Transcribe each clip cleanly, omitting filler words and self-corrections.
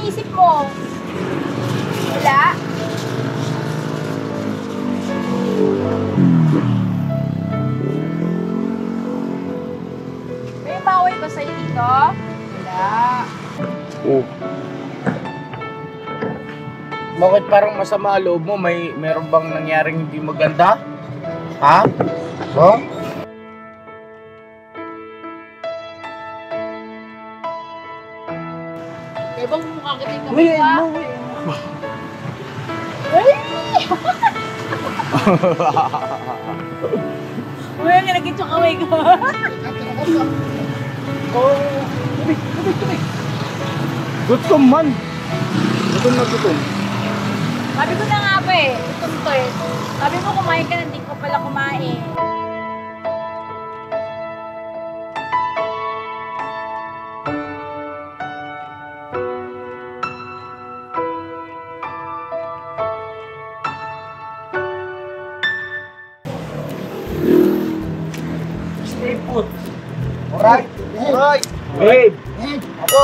iniisip mo? Wala? May bawal ba sa'yo dito? Wala. Oh. Bakit parang masama loob mo? Meron bang nangyaring hindi maganda? Ha? Oh? Kaya bang mukha kita yung Uy, kamukha? ano? Ay! Uy, ang naging yung kamay ko. Oh, tubig. Gutom man. Gutom na gutom. Sabi ko na nga ba eh, gutom to eh. Sabi mo kumain ka na, hindi ko pala kumain. Stay put. Alright? Alright. Babe. Ako.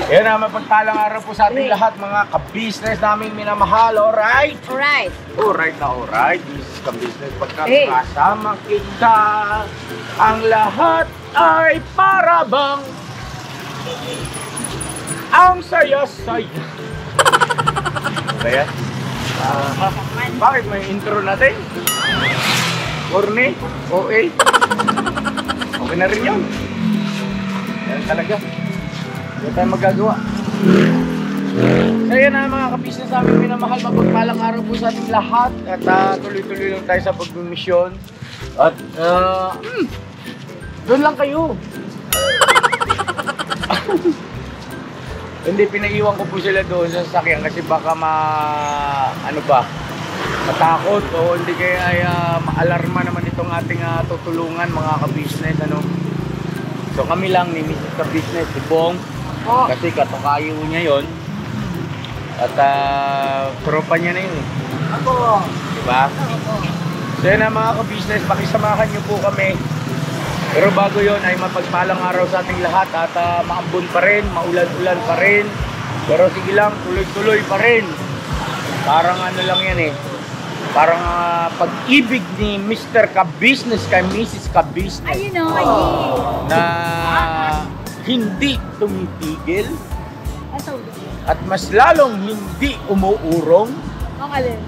Yan na, mapagpalang araw po sa ating lahat mga ka-business naming minamahal. Alright? Alright. Alright na alright. This is ka-business. Pagka Hey. kasama kita, ang lahat ay para bang ang saya-saya. Saya? Bakit may intro natin? Corny? OA? Okay na rin yun. Yan talaga. Hindi tayo magagawa. So yan na mga ka-business namin minamahal. Mapagpalang araw po sa ating lahat. At tuloy-tuloy lang tayo sa pagmimisyon. At doon lang kayo. Hindi, pinaiwan ko po sila doon sa sasakyan kasi baka matakot o hindi kaya ay maalarma naman itong ating tutulungan mga ka-business. So kami lang ni Mrs. Ka-business, si Bong, kasi katukayo niya yon. At tropa niya na yun eh. Ako. Diba? So yun na mga ka-business, pakisamahan niyo po kami. Pero bago yon ay mapagpalang araw sa ating lahat at maambon pa rin, maulan-ulan pa rin. Pero sige lang, tuloy-tuloy pa rin. Parang ano lang yan eh. Parang pag-ibig ni Mr. Ka-business kay Mrs. Ka-business. Ayun o, ayun. Na hindi tumitigil at mas lalong hindi umuurong. Ang alin?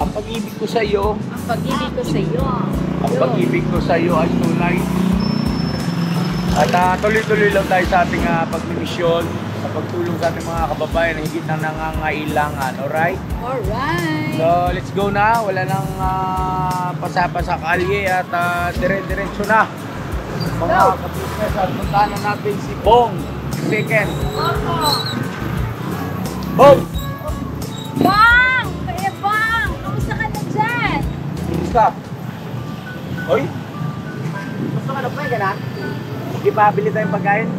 Ang pag-ibig ko sa iyo. Ang pag-ibig ko sa iyo. Ang pag-ibig ko sa iyo ay tunay. At tuloy-tuloy lang tayo sa ating pagmimisyon, sa pagtulong sa ating mga kababayan na higit na nangangailangan. Alright? Alright. So, let's go na. Wala nang pasapa sa kalye at dire-diretso na. Mga ka-business at puntahan na natin si Bong. Second. Bong! Bang! Kaya Bang! Kamusta ka na dyan? Kumusta? Hoy? Gusto ka na pa ganan? Hindi pa bili tayong pagkain?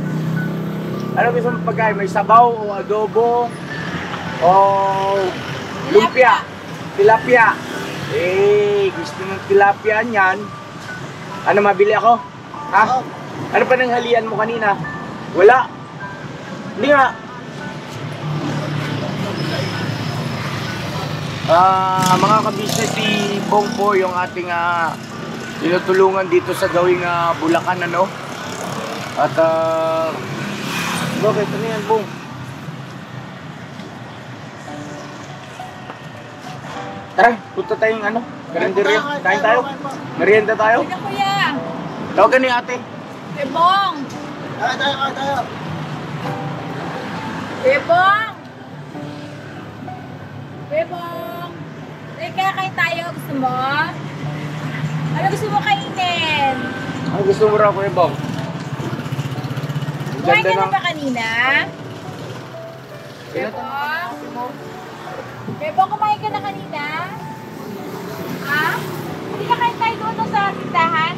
Ano gusto mong pagkain? May sabaw o adobo? O lumpia? Tilapia? Eh, gusto ng tilapia niyan. Ano, mabili ako? Ha? Ano pa nang halian mo kanina? Wala. Hindi nga. Mga ka-business, si Bong po yung ating tinutulungan dito sa gawing Bulacan, ano? At bakit? Ano yan, Bong? Tara, punta tayong karinderya. Kain tayo? Merienda tayo? Kuya, kuya! Tawagan ni ate. Kuya Bong! Tayo. Kuya Bong! Kuya Bong! Kaya kain tayo. Gusto mo? Ano gusto mo kainin? Ano gusto mo raw, Kuya Bong? Kumain ka na ng... ba kanina? Kuya Bong? Kuya Bong, kumain ka na kanina? Ha? Hindi ka kain tayo doon sa tindahan?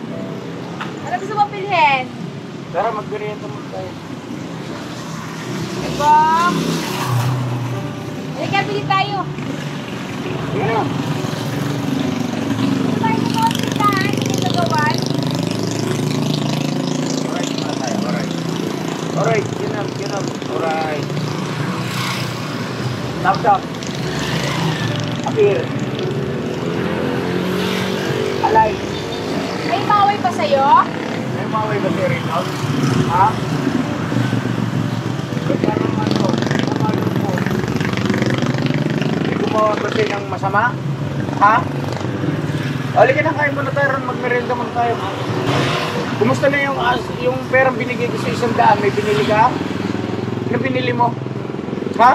Ano gusto mo bilhin? Tara, mag-merienda mo tayo. Kuya Bong! Halika, bili tayo. Yeah. Gusto tayo sa mga tindahan, hindi nagawan. Alright, muna tayo. Alright. Alright, yun na. Ganun. Alright. Thumbs up. Appear. Alive. May maway pa sa'yo? May maway ba si Rizal? Ha? Parang ano, nakalun po. May gumawa ba siya ng masama? Ha? Halika na, kain muna tayo ron, magmerenda muna tayo. Kumusta na yung perang binigay ko sa 100? May binili ka? Ano binili mo? Ha?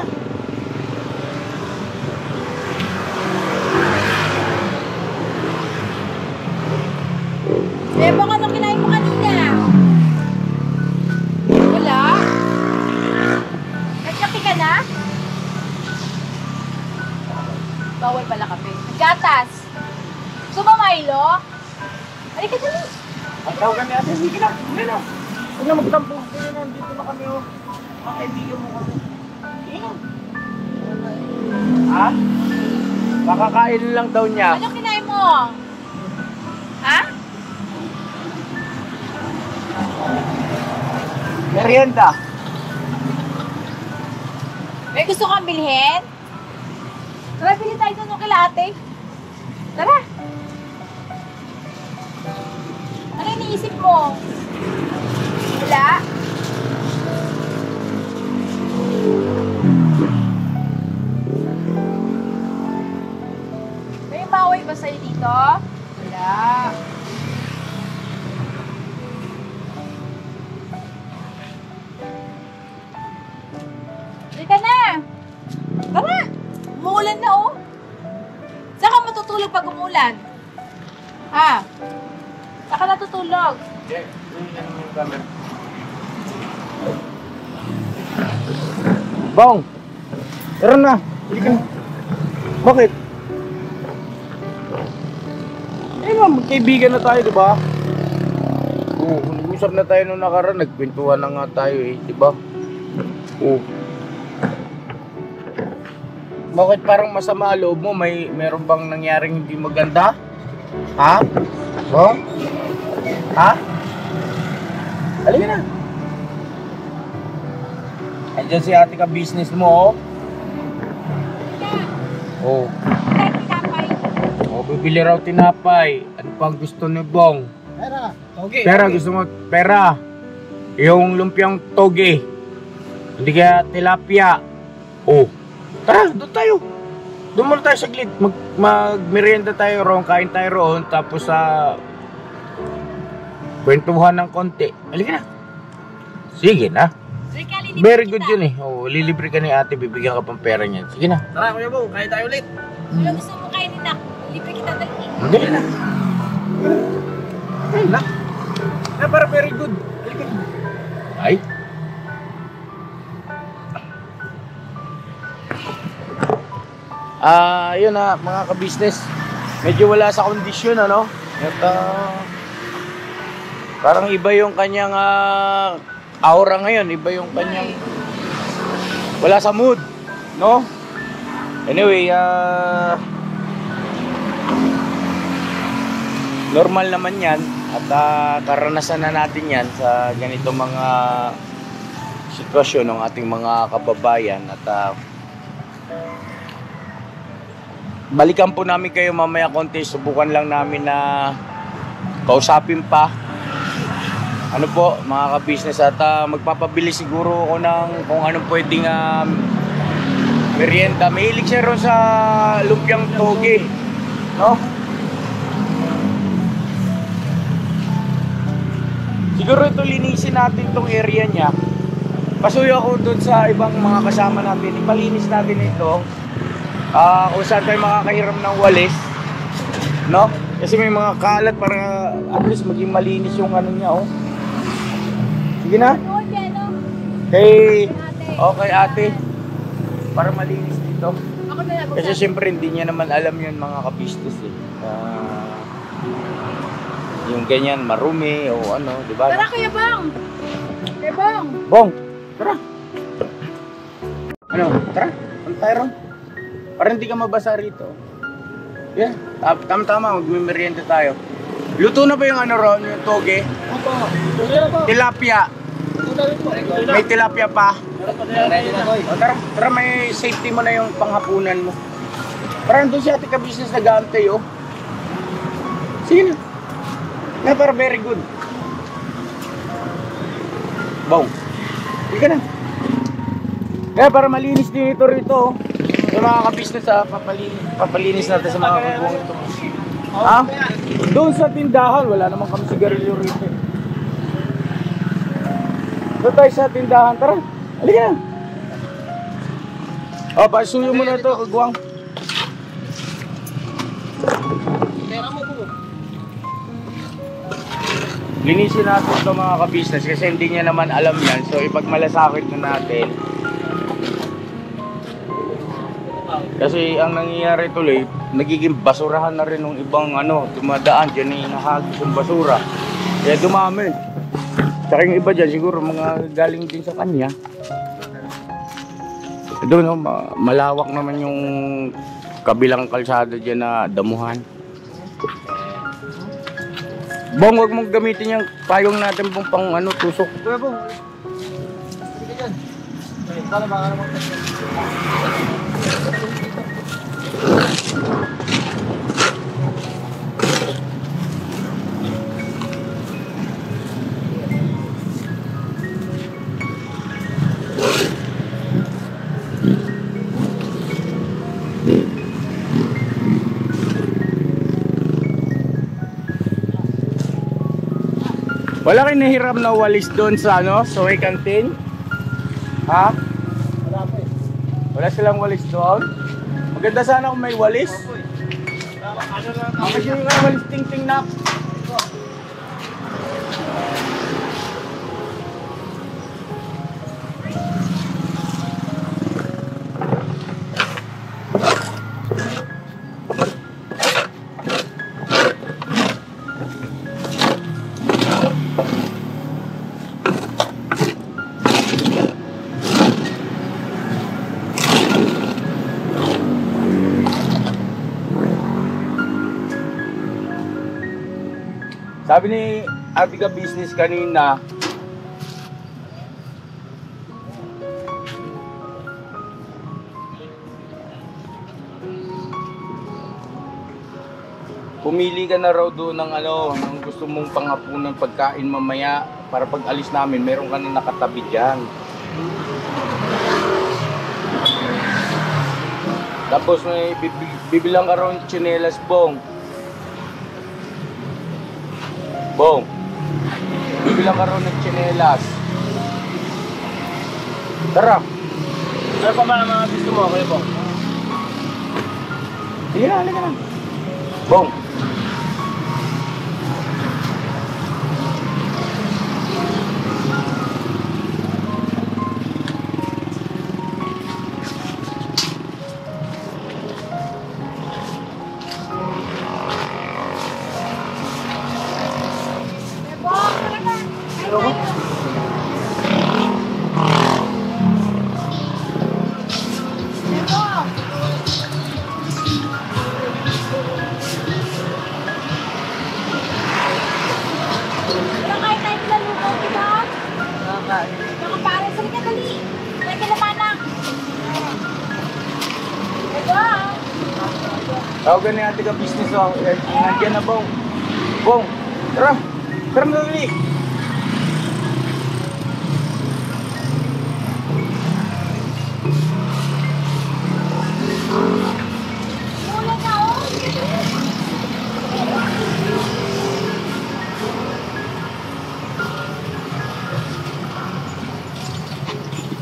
Eh, baka nung kinain mo kanina. Wala. Nagkape ka na? Bawal pala kape. Naggatas. Gusto mo Milo? Halika dali. Ang tawagan ni ate, sige na. Hindi na. Huwag na magtampo. Sige na, dito na kami. Oh. Mga kaibigan mo kami. Sige na. Ha? Makakain lang daw niya. Anong kinain mo? Ha? Merienda. May gusto kang bilhin? Tara, bili tayo doon kay ate. Tara. Ano iniisip mo? Wala? May maway ba sa'yo dito? Wala. Halika na! Tara! Umuulan na oh! Saan ka matutulog pag umulan? Ha? Saan ka natutulog? Okay. Bong! Tara na! Hindi ka na. Bakit? Eh ma'am, magkaibigan na tayo, di ba? Oo, nag-usap na tayo nung nakaraan. Nagkwentuhan na nga tayo eh, di ba? Oo. Bakit parang masama loob mo? Meron bang nangyaring hindi maganda? Ha? Oh? Ha? Halika na. Andiyan si ate ka business mo, oh. Oh. Oh, bibili raw tinapay. Ano pang gusto ni Bong? Pera. Okay. Pera, gusto mo pera. Yung lumpiang toge. Hindi kaya tilapia. Oh. Tara, doon tayo. Doon muna tayo saglit. Magmerienda tayo roon, kain tayo roon. Tapos kwentuhan ng konti. Halika na. Sige na. Very good yun eh. Oh, lilibre ka ni ate, bibigyan ka pang pera niyan. Sige na. Tara, Kuya Bong, kain tayo ulit. Ano gusto mo kainin na? Libre kita dali. Hindi na. Ayun na. Eh, para very good. Halika na. Ay. Yun na mga ka-business. Medyo wala sa kondisyon, ano? At parang iba yung kanyang aura ngayon, iba yung kanyang wala sa mood, no? Anyway, normal naman yan at karanasan na natin yan sa ganito mga sitwasyon ng ating mga kababayan at balikan po namin kayo mamaya konti, subukan lang namin na kausapin pa ano po mga ka-business at magpapabili siguro ako ng kung anong pwedeng merienda. Mahilig siya ron sa lumpiang toge, no? Siguro ito linisin natin tong area niya. Pasuyo ako doon sa ibang mga kasama natin, ipalinis natin ito. Kung saan tayo makakahiram ng walis, no? Kasi may mga kalat para at least maging malinis yung ano niya, oh. Sige na. Hey, okay ate. Para malinis dito. Kasi siyempre hindi niya naman alam yun mga ka-business eh. Yung ganyan, marumi o ano, di ba? Tara Kuya Bong! Kuya Bong! Bong, tara. Ano, tara. Ano tayo ron? Para hindi ka mabasa rito. Yeah, tama-tama, magmimerienda tayo. Luto na ba yung ano ron, yung toge? Opo. Kuya po. Tilapia. May tilapia pa. O, tara, may safety mo na yung panghapunan mo. Parang doon si ate ka-business nag-aantay, oh. Sige na. Na, para very good. Bong. Sige ka na. Kaya para malinis din ito rito, oh. Yung mga ka-business, papalinis natin sa mga kubuang ito. Ha? Doon sa tindahan, wala naman kami sigarilyo rito. Doon tayo sa tindahan, tara. Halika na. O, pasuyo mo na ito, kagwang. Linisin natin ito mga ka-business kasi hindi niya naman alam yan. So, ipagmalasakit na natin. Kasi ang nangyayari tuloy, nagiging basurahan na rin ng ibang dumadaan dyan na hinahagis yung basura. Kaya dumami. Tsaka yung iba dyan, siguro mga galing din sa kanya. Doon, malawak naman yung kabilang kalsada dyan na damuhan. Bong, huwag mong gamitin yung payong natin pong pang tusok. Kuya Bong. Sige dyan. Tala baka naman. Wala kayo nahiram na walis doon sa Soy Canteen? Ha? Wala po eh. Wala silang walis doon? Maganda sana kung may walis. Ano lang Kasi yung walis ting-ting na. Sabi ni ate ka-business kanina, pumili ka na raw doon ng ng gusto mong panghapunan pagkain mamaya para pag alis namin, meron ka na nakatabi dyan. Tapos may bibilang ka raw ng tsinelas, Bong. Bong, bibilang ka raw ng tsinelas. Tara. Ano pa ba ang mga gusto mo, Kuya Bong? Sige na, halika na. Bong. Tawagan ni ate ka-business, oh. Nandiyan na, Bong. Bong, tara. Tara na dali.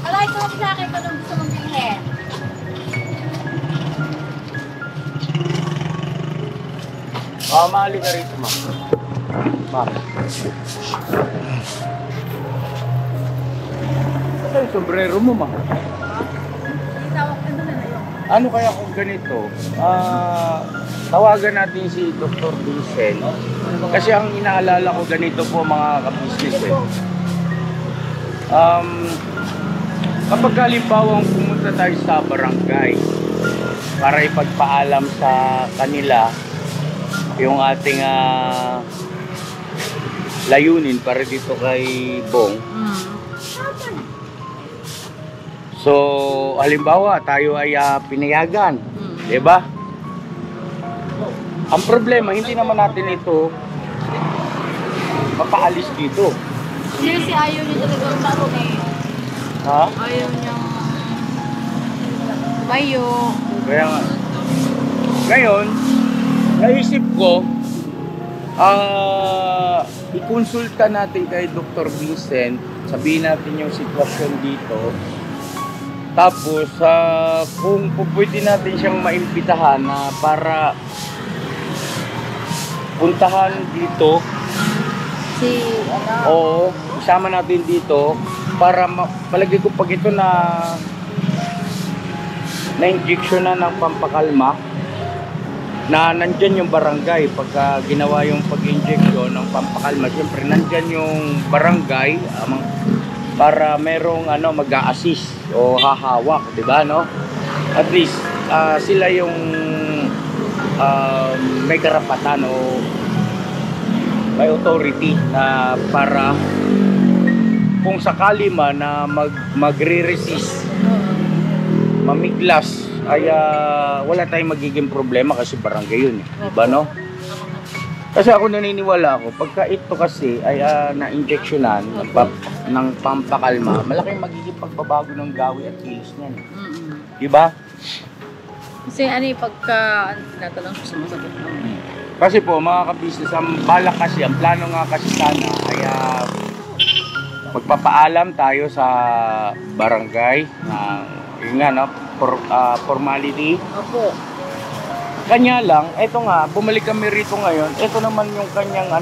Alay, ito sa akin kung anong gusto mong bilhin. Mahali ka rito, ma'am. Ma'am. Ano yung sombrero mo, ma'am? Ano kaya kung ganito? Tawagan natin si Dr. Vincent. Kasi ang inaalala ko ganito po mga ka-business eh. Kapag halimbawang pumunta tayo sa barangay para ipagpaalam sa kanila yung ating layunin para dito kay Bong. So, halimbawa, tayo ay pinayagan. Diba? Ang problema, hindi naman natin ito mapaalis dito. Kasi ayaw niya talagang tarong eh. Ha? Ayaw niyang bayo. Kaya nga. Ngayon, naisip ko, ikonsulta natin kay Dr. Vincent, sabihin natin yung sitwasyon dito. Tapos, kung pwede natin siyang maimbitahan na para puntahan dito. Si, ano? Oo, isama natin dito para palagi ko pag ito na-injection na ng pampakalma na nandyan yung barangay pagka ginawa yung pag-injection ng pampakalma. Siyempre nandyan yung barangay para merong mag-a-assist o hahawak, di ba, no? At least sila yung may karapatan o may authority na para kung sakali man na magre-resist, mamiglas, ay wala tayong magiging problema kasi barangay yun, diba, no? Kasi ako naniniwala ako, pagka ito kasi ay na-injectionan ng pampakalma, malaking magiging pagbabago ng gawi at kilos niyan, diba? Kasi pagka tinatanong ko sumasagot naman. Kasi po mga ka-business, ang balak kasi, ang plano nga kasi sana ay magpapaalam tayo sa barangay yun nga, no, formality. Opo. Kanya lang, eto nga, bumalik kami rito ngayon, eto naman yung kanyang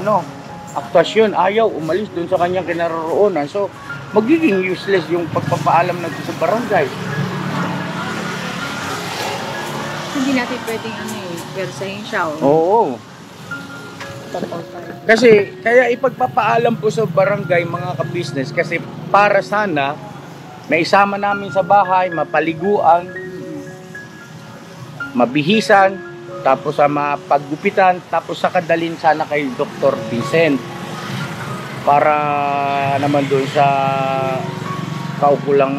aktuasyon, ayaw umalis dun sa kanyang kinaroroonan. So, magiging useless yung pagpapaalam natin sa barangay. Hindi natin pwedeng persahin siya. Oo. Kasi, kaya ipagpapaalam po sa barangay mga ka-business kasi para sana maisama namin sa bahay, mapaliguan, mabihisan, tapos mapaggupitan, tapos sakadalin sana kay Dr. Vincent para naman doon sa kaukulang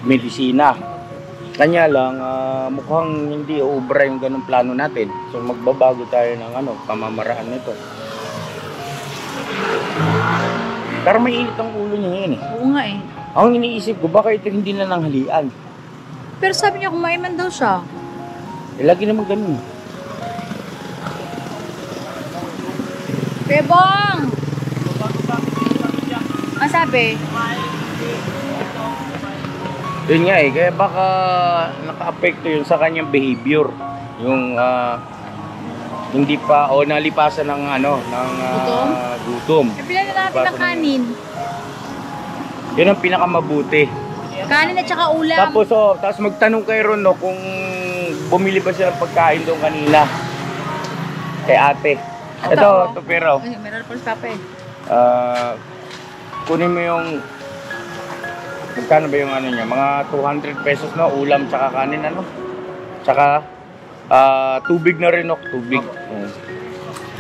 medisina. Kanya lang, mukhang hindi ubra yung ganung plano natin. So magbabago tayo ng pamamaraan nito. Pero may init ang ulo niya yun eh. Oo nga eh. Ang iniisip ko, baka ito hindi na nanghalian. Pero sabi niya kumain man daw siya. Lagi naman ganun. Bebong! Ang sabi? Yun nga eh, kaya baka naka-apekto yun sa kanyang behavior. Yung hindi pa o nalipasan ng gutom. Pinala natin ng kanin. Yun ang pinakamabuti. Kanin at saka ulam. Tapos magtanong kay Ron kung bumili ba siya ng pagkain doon kanina. Kay ate. Ito pero. Ay, meron pa si Papa eh. Kunin mo yung magkano ba yung niya? Mga 200 pesos na ulam tsaka kanin Tsaka tubig na rin tubig.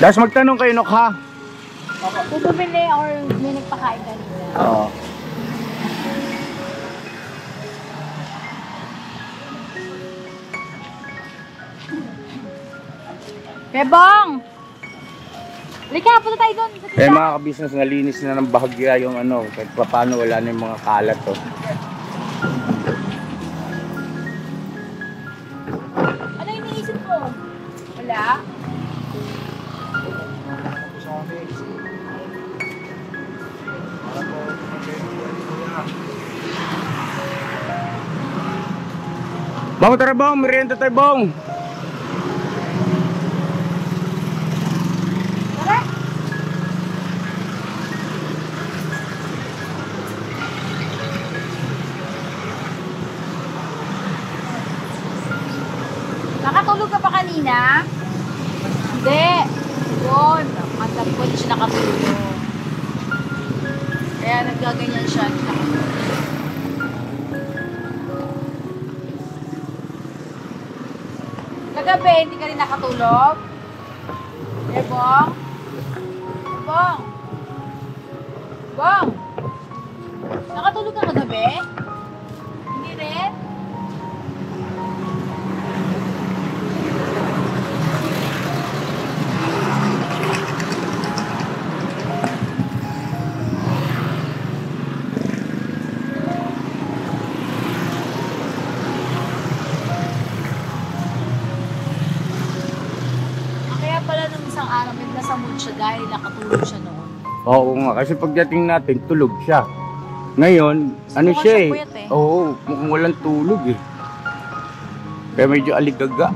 Tapos magtanong kayo ha. Kung bumili or may nagpakain kanina. Oo. Bebong! Halika, punta tayo doon. Mga ka-business, nalinis na ng bahagya yung kahit paano wala na yung mga kalat Ano yung iniisip mo? Wala? Bong, tara bong, merienda tayo bong. Tara! Nakatulog ka pa kanina? Hindi. Yun. Matap ko siya nakatulog. Kaya naggaganyan siya. Kagabi, hindi ka rin nakatulog? Bong? Bong? Bong? Nakatulog ka kagabi? Hindi rin? Kaya pala nung isang araw, may nasa mood siya dahil nakatulog siya noon. Oo nga, kasi pagdating natin, tulog siya. Ngayon, ano Mukha siya siyang eh. puyat eh. Oo, mukhang walang tulog eh. Kaya medyo aligaga.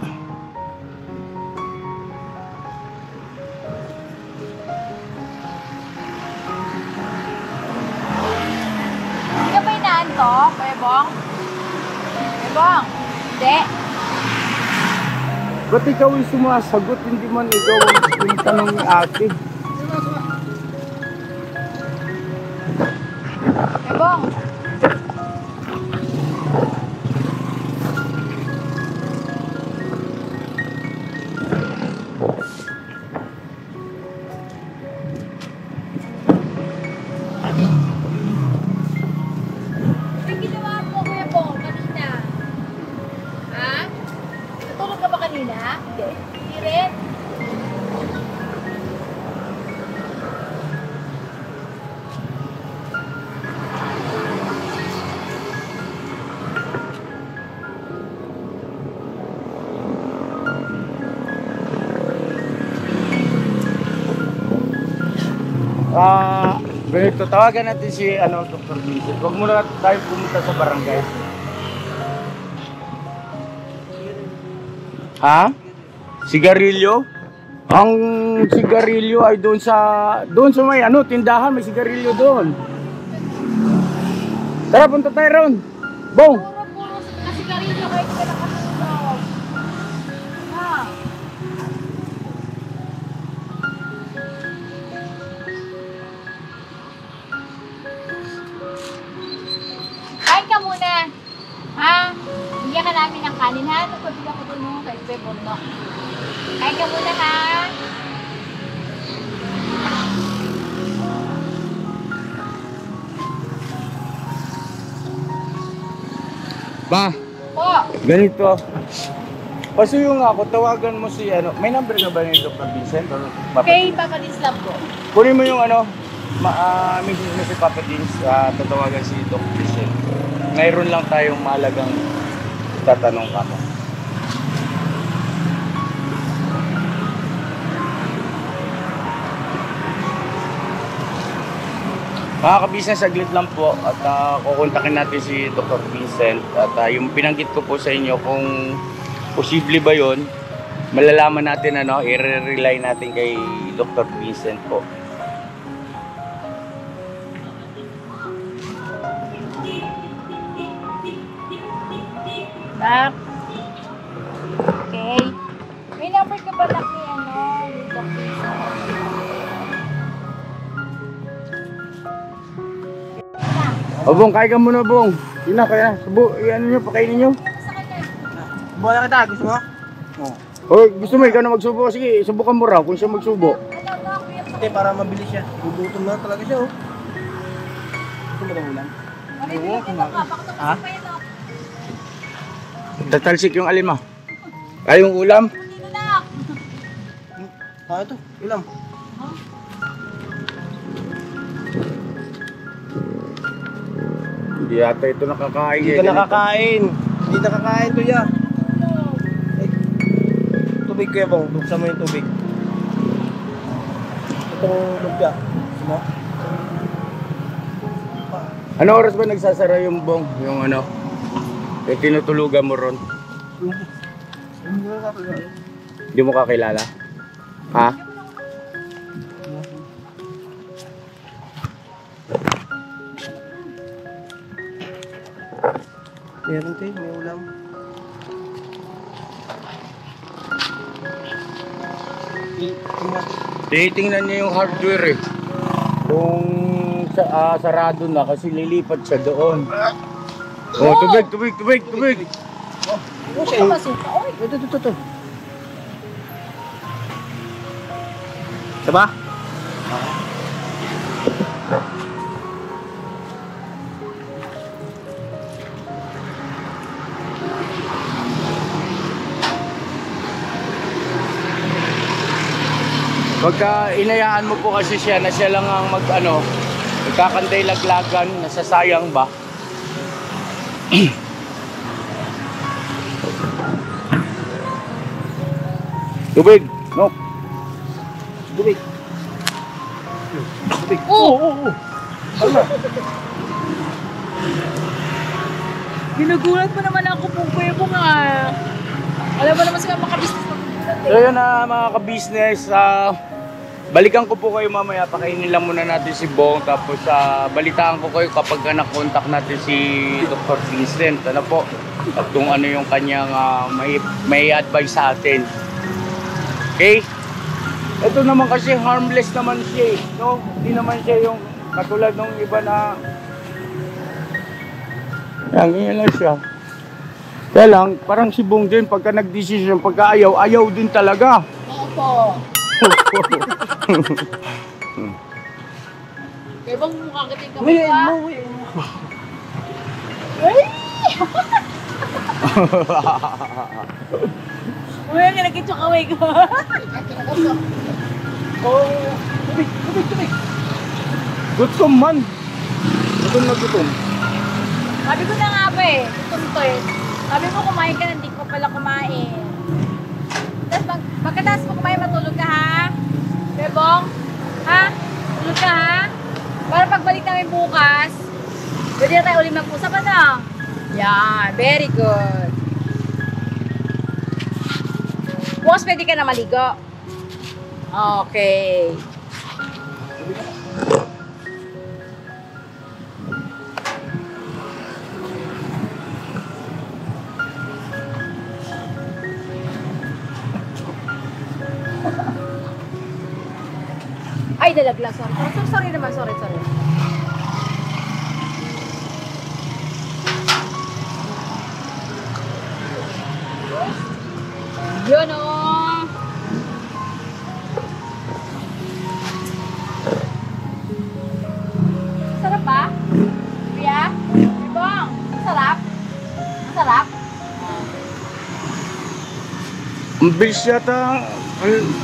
Hindi ka ba inaantok, Bebong? Bebong? Hindi. Ba't ikaw yung sumasagot? Hindi man ikaw yung tanong ni ate. Bebong? Ano ginawa mo, Kuya Bong, kanina? Ha? Natulog ka ba kanina? Hindi. Hindi rin? Ganito, tawagan natin si Dr. Vincent. Huwag muna tayo pumunta sa barangay. Ha? Sigarilyo? Ang sigarilyo ay doon sa may tindahan, may sigarilyo doon. Tara, punta tayo ron. Bong! Puro kasi karilyo kayo ka nakatulog. Ha? Kain ka muna. Ha? Bigyan ka namin ng kanin ha. Nagpabigyan ko dun mo kay Bebong, no? Kain ka muna ha. Ba, Po. ganito. Pasuyo nga ako, tawagan mo si may number na ba ni Dr. Vincent? Kay Papa Islam ko. Kunin mo yung message mo si Papa Dins, tatawagan si Dr. Vincent. Mayroon lang tayong mahalagang tatanong ka mo. Mga ka-business, saglit lang po at kukontakin natin si Dr. Vincent at yung pinanggit ko po sa inyo kung posible ba yon, malalaman natin i-rely natin kay Dr. Vincent po. Nak. Okay. May number ka ba nak ni ni Dr. O Bong, kain ka muna Bong. Yun na, kaya nyo, pakainin nyo. Sa kanya. Buwan na kita, gusto mo? Hoy, gusto mo ikaw na magsubo? Sige, subukan mo raw kung siya magsubo. Ano ba, Kuya Bong? Hindi, para mabilis siya. Gugutom na talaga siya, oh. Gusto mo ng ulam? Mabibigyan ka ba? Baka tapos pa yun, no? Tatalsik yung alima. Ay, yung ulam. Hindi na, nak. Ito, ulam. Hindi yata ito nakakain. Hindi ka nakakain. Hindi nakakain to, ya. Ay, tubig ko, Bong. Buksan mo yung tubig. Itong lumpia. Gusto mo? Ano oras ba nagsasara yung Bong? Yung tinutulugan mo ron? Hindi mo kakilala? Ha? Meron tayo, may ulam. Titingnan niya yung hardware eh. Kung sarado na kasi lilipat siya doon. Oh, tubig. Huwag ka masuka. Oy, Ito. Diba? Pagka inayaan mo po kasi siya na siya lang ang mag-ano, magkakantay laglagan, nasasayang ba? Tubig! No! Tubig. Tubig. Oh! Ano? Ginugulat mo naman ako kung kuya mo nga. Alam mo naman sila makabusiness na So yun na mga ka-business, balikan ko po kayo mamaya, pakainin lang muna natin si Bong, tapos balitaan ko kayo kapag na-contact natin si Dr. Vincent, ano po, at kung ano yung kanyang may advice sa atin. Okay? Ito naman kasi harmless naman siya, no? Hindi naman siya yung katulad ng iba na ganyan lang siya. Kaya lang, parang si Bong din, pagka nag-decision, pagka ayaw, ayaw din talaga. Opo. Kaya bang mukha kitin ka ba? Ay! Uy, ang kinakitsok away ko. Tubig. Gutom man. Gutom na gutom. Sabi ko na nga ba eh, gutom to eh. Sabi mo kumain ka na, hindi ko pala kumain. Tapos pagkatapos mo kumain, matulog ka ha? Bebong? Ha? Tulog ka ha? Para pagbalik namin bukas, pwede na tayo ulit mag-usap ano? Yan, very good. Bukas pwede ka na maligo. Okay. Ay, dalagla. Sorry naman. Sorry. Yun o. Sarap ba? Kuya? Ibong, sarap? Masarap? Ang bilis yata.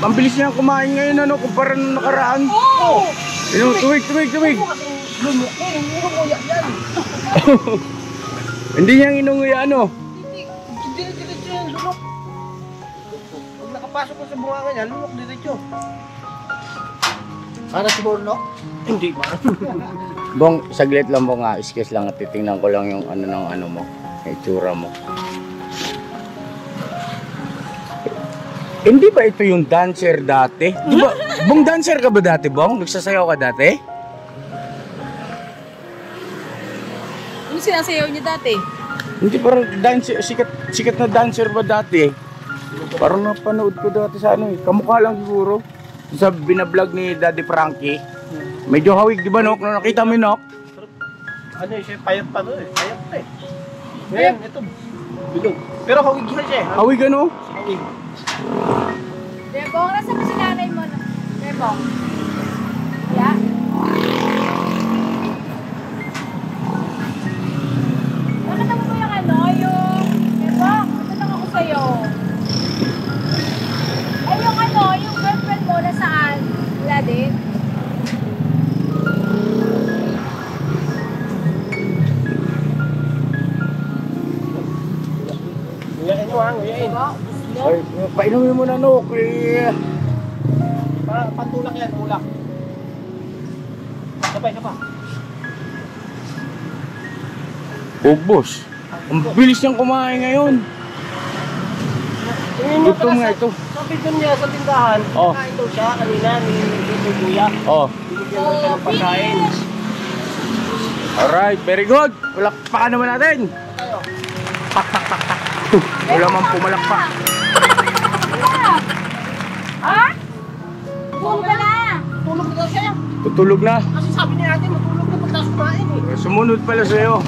Ang bilis niya kumain ngayon, ano, kumpara nung nakaraan. Oh! Ano, tuwig. Lumok eh, hindi ko yan. Hindi niya inunguya, ano. Hindi yung lumok. Pag nakapasok ko sa bunganga niya, lumok diretso. Para siguro, no? Hindi ba? Bong, saglit lang po nga, excuse lang at titingnan ko lang yung ano ng ano mo, itsura mo. Hindi ba ito yung dancer dati? Di ba, Bong, dancer ka ba dati, Bong? Nagsasayaw ka dati? Ano sinasayaw niya dati? Hindi, parang dancer, sikat na dancer ba dati? Parang napanood ko dati sa ano eh, kamukha lang siguro. Sa binablog ni Daddy Frankie. Medyo hawig, di ba, Nok? Nung nakita mo, Nok? Ano eh, siya payat pa doon eh. Payat pa eh. Ngayon, ito. Bilog. Pero hawig na siya eh. Hawig, ano? Hawig. Bebong, nasa mo si nanay mo? Bebong? Yeah? Nakita mo yung ano, yung... Bebong, natanong ako sa'yo. Ay, yung ano, yung girlfriend mo nasaan? Wala din? Nguyain mo ha, nguyain. No? Ay, painumin mo na, Nok. Eh. Patulak yan, tulak. Sabay ka pa. Ubos. Ang bilis niyang kumain ngayon. Gutom nga ito. Sa video niya sa tindahan, Oh. kain daw siya kanina ni Kuya. Oh. Binigyan daw siya ng pagkain. Alright, very good. Palakpakan naman natin. Tayo. Wala man pumalakpak. Ha? Tulog ka na! Tulog na daw siya. Tutulog na. Kasi sabi niya natin, matulog na pagkas kumain eh. Sumunod pala sa'yo.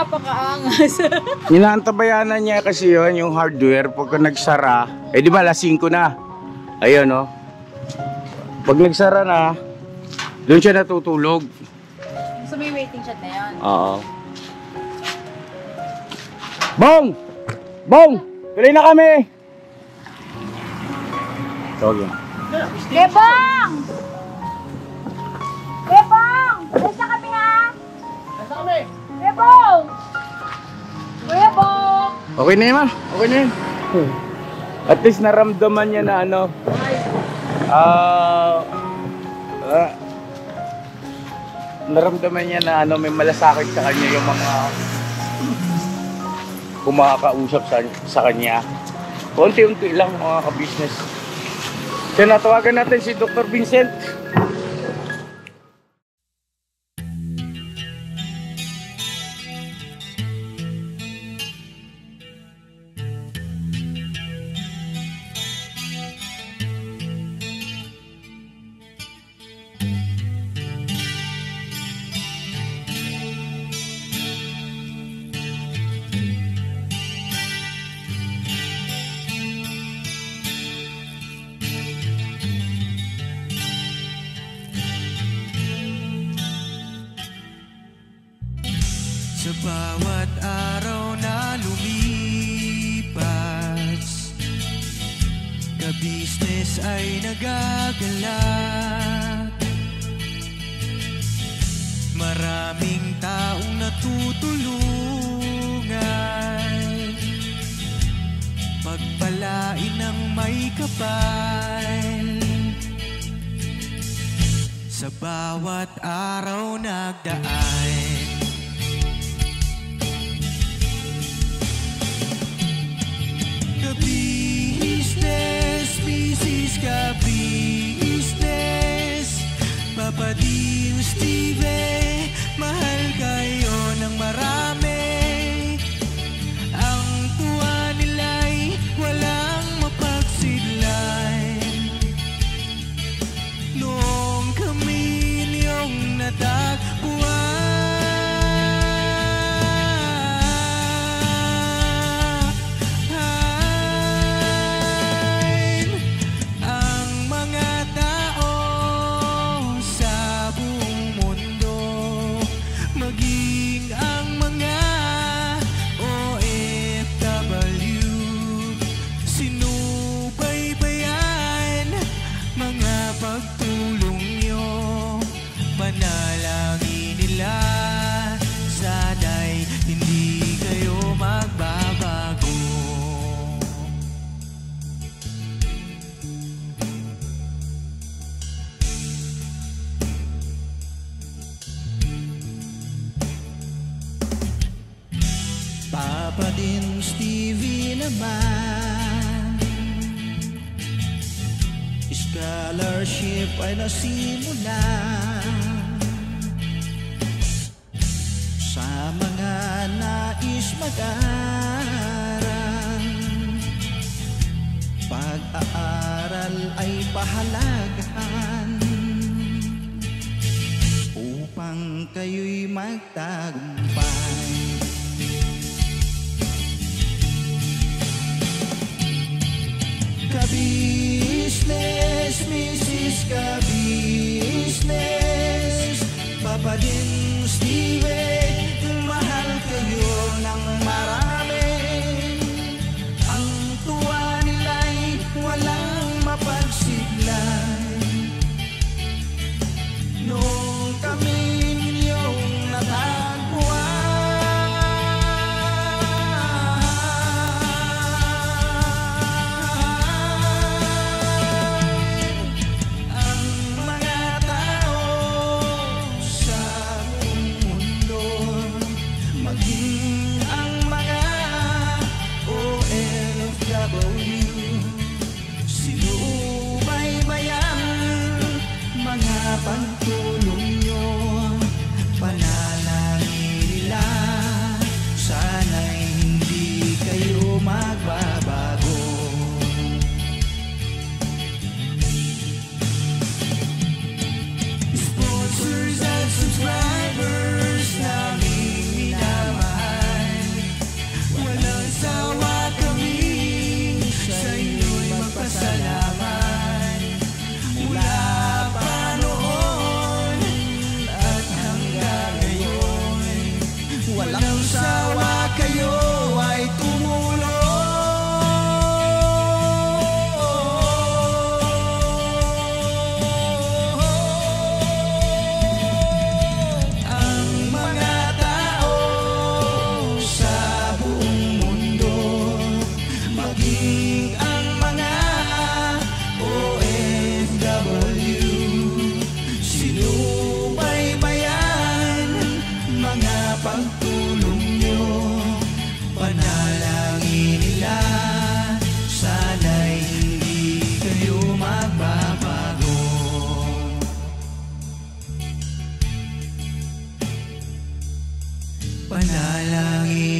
Pakaangas. Inaantabayanan niya kasi yun, yung hardware. Pagka nagsara, eh di ba, alas 5 na. Ayun, no? Pag nagsara na, doon siya natutulog. So may waiting shot na yun. Oo. Bong! Bong! Tuloy na kami! Tawag yun. Bebong! Bebong! Nasa kami ha? Nasa kami? Bebong! Bebong! Okay na yun, ma. Okay na yun. At least naramdaman niya na ano. Naramdaman niya na ano, may malasakit sa kanya yung mga kumakausap sa kanya. Unti-unti lang mga ka-business. So natawagan natin si Dr. Vincent. Sa bawat araw na lumipas, ka-business ay nagagalak. Maraming taong natutulungan, pagpalain ng may kapal. Sa bawat araw nagdaan, ka-business, Mrs. Ka-business, Papa Dio, Steve, mahal kayo ng marami. Ang tuwa nila'y walang mapagsidlan. Noong kami niyong natagpuan, Papa din Stevie naman, scholarship ay nasimula sa mga nais mag-aral. Pag-aaral ay pahalagahan upang kayo'y magtagumpay. Ka-business, Mrs. Ka-business, Papa din Steve, mahal kayo ng marami. Ang tuwa nila'y walang mapagsiglan. Noong kami ninyong natagpuan, pagtulong nyo, panalangin nila, sana'y hindi kayo magbabago. Sponsors at subscribers naming minamahal, walang sawa kami sa inyo'y magpasalamat. Mula pa noon panalangin